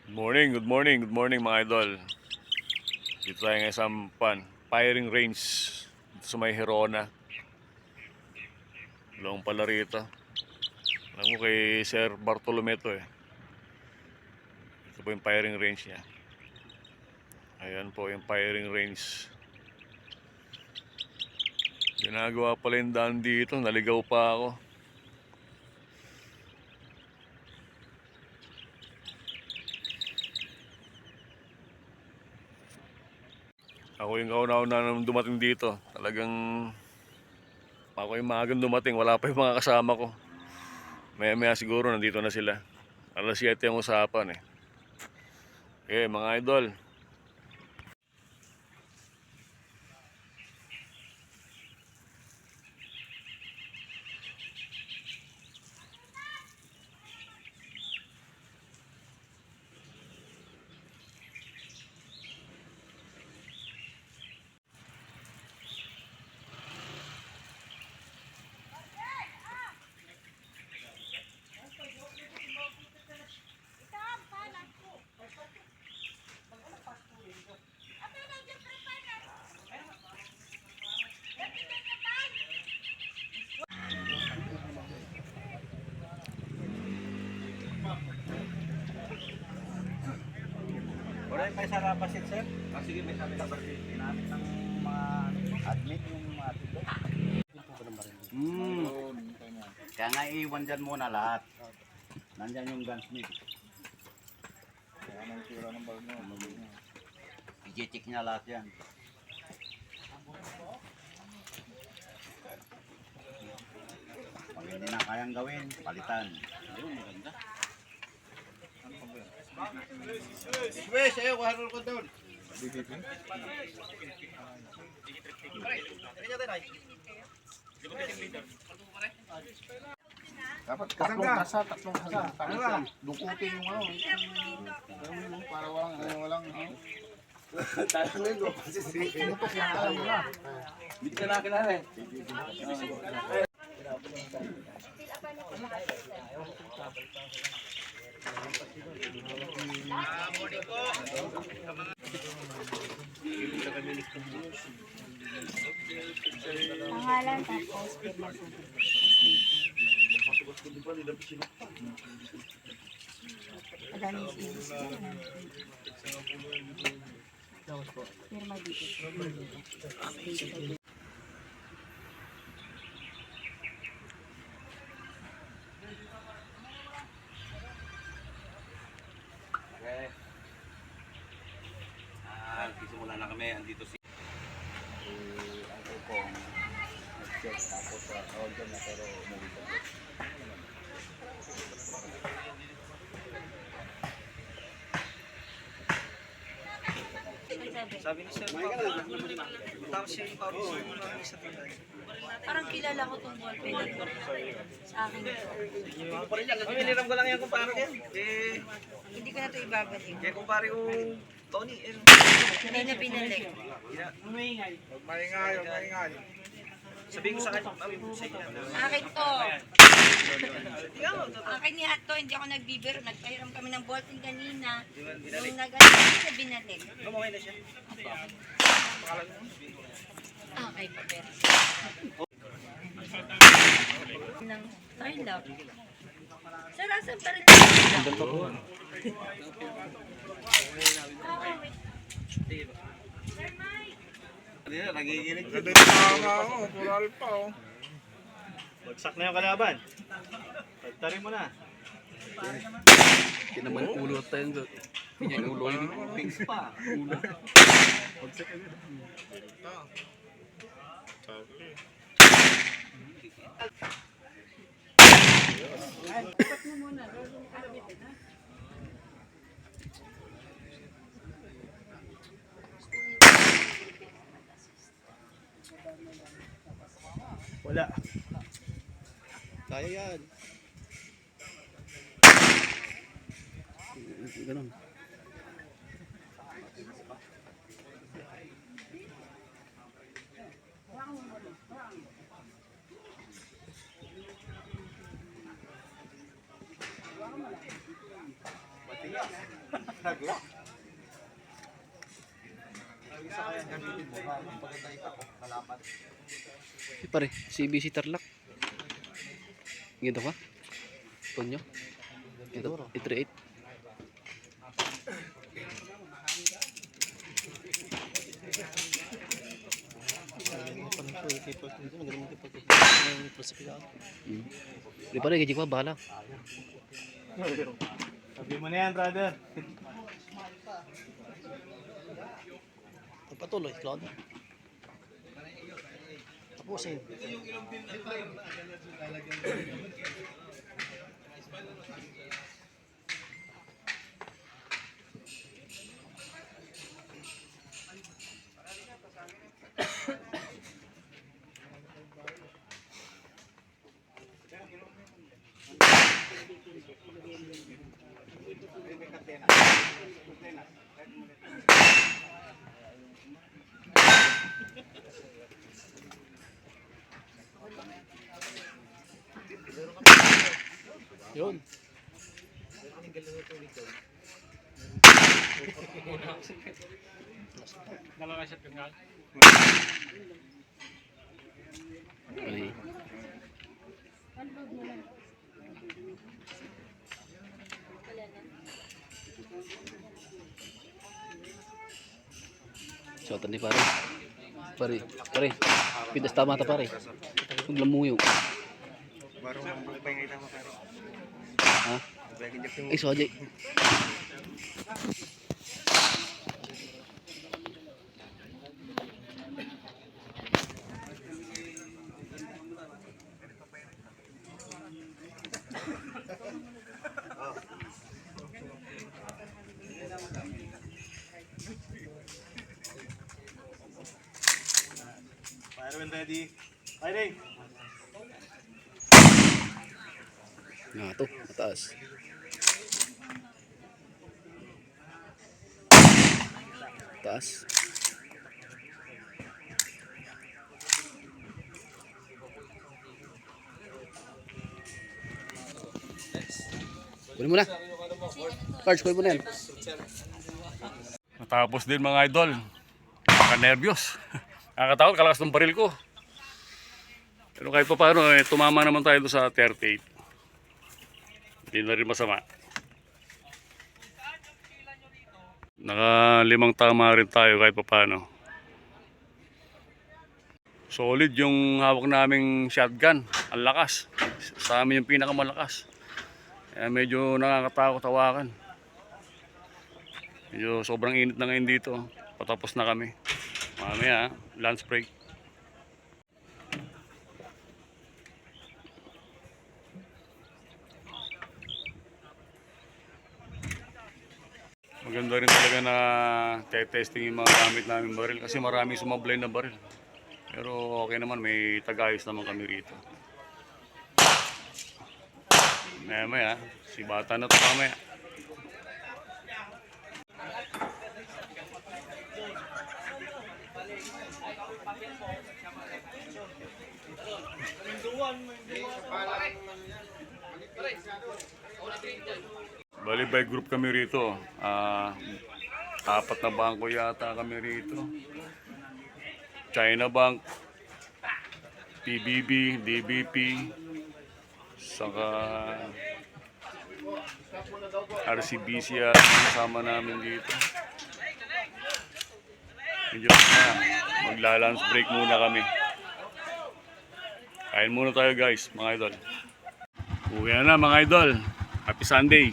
Good morning mga idol. Dito tayo ngayon sa firing range dito sa may Herona. Long pala rito. Alam ko kay Sir Bartolome to eh. Ito po yung firing range niya. Ayan po yung firing range. Ginagawa pala yung daan dito. Naligaw pa ako. Ako yung kauna-una nang dumating dito. Talagang ako yung maagang dumating. Wala pa yung mga kasama ko. Maya-maya siguro nandito na sila. Alas 7 ang usapan eh. Okay mga idol. Wala may sarapasit, sir? Sige, may sarapasit. Ginamit ng mga admin yung mga tito. Kaya nga iwan dyan muna lahat. Nandyan yung gunsmith. Kaya nang sira ng bar mo. I-check niya lahat yan. Pag hindi na kayang gawin, palitan. Ayun, maganda. Wes, ayo harul ko doon. Dapat tatlong kasa. Dukutin yung ano. Para walang Talangin mo kasi sinutok na alam mo na. Hindi ka nakilala eh. Pangalan tapos pirma sa Adami pirma dito. Okay. Simula na kami, andito si Uncle Kong nag-check tapos order na pero umuwi ka. Sabi ni Sir, tapos siya yung tapos yung sa Pinas. Parang kilala ko tong ballpen na to sa akin. Niliram ko lang yan kumpare yan. Hindi ko na ito ibabalik. Kaya kumpare ko Tony. Hindi na pinalik. Maingay. Sabihin ko sa kanya, sa inyo. Akin to. Akin ni Hato, hindi ako nagbibiro. Nagpahiram kami ng ballpen kanina. Nung nag-ano siya binalik. Okay na siya. Okay pa pero. Ng Starlock. Sir, asan pa rin? Sir Mike! Nagiginig. Pural pa oh. Bagsak na yung kalaban. Pagtarin mo na. Kinaman ulo tayo doon. Pinyan ulo yung Pings pa. Pagsak agad. Wala. Kaya yan. Ganun. Nag-lock. Pare, CBC Tarlac. Ganito ka? Tonyo? Ito, 38. Di pare, gaji ko bala. Sabi mo na yan, brother. Patuloy, Claude. Tapusin. Yun. Ay. Shot ni pare. Pare. Pitas tama ta pare. Huwag lamuyo. Ha? Ay, soje. Fire when ready. Firing. Nga to, mataas. Taas. Kunin mo na. Cards, kunin mo na yan. Natapos din mga idol. Naka-nervyos. Nakakatakot, kalakas ng baril ko. Pero kahit pa paano, tumama naman tayo doon sa 38. Hindi na rin masama. Naka 5 tama rin tayo kahit pa paano. Solid yung hawak naming shotgun. Ang lakas. Sa amin yung pinakamalakas. Kaya medyo nakakatakot hawakan. Medyo sobrang init na ngayon dito. Patapos na kami. Mamaya, lunch break. Maganda rin talaga na testing yung mga gamit namin baril kasi marami sumablay na baril. Pero okay naman, may tagayos naman kami rito. Maya, si bata na to mamaya. Bali by group kami rito. 4 na bangko yata kami rito. China Bank, PBB, DBP, saka RCBC at kasama namin dito. Medyo na, magla-lunch break muna kami. Kain muna tayo guys, mga idol. Uwi na mga idol. Happy Sunday.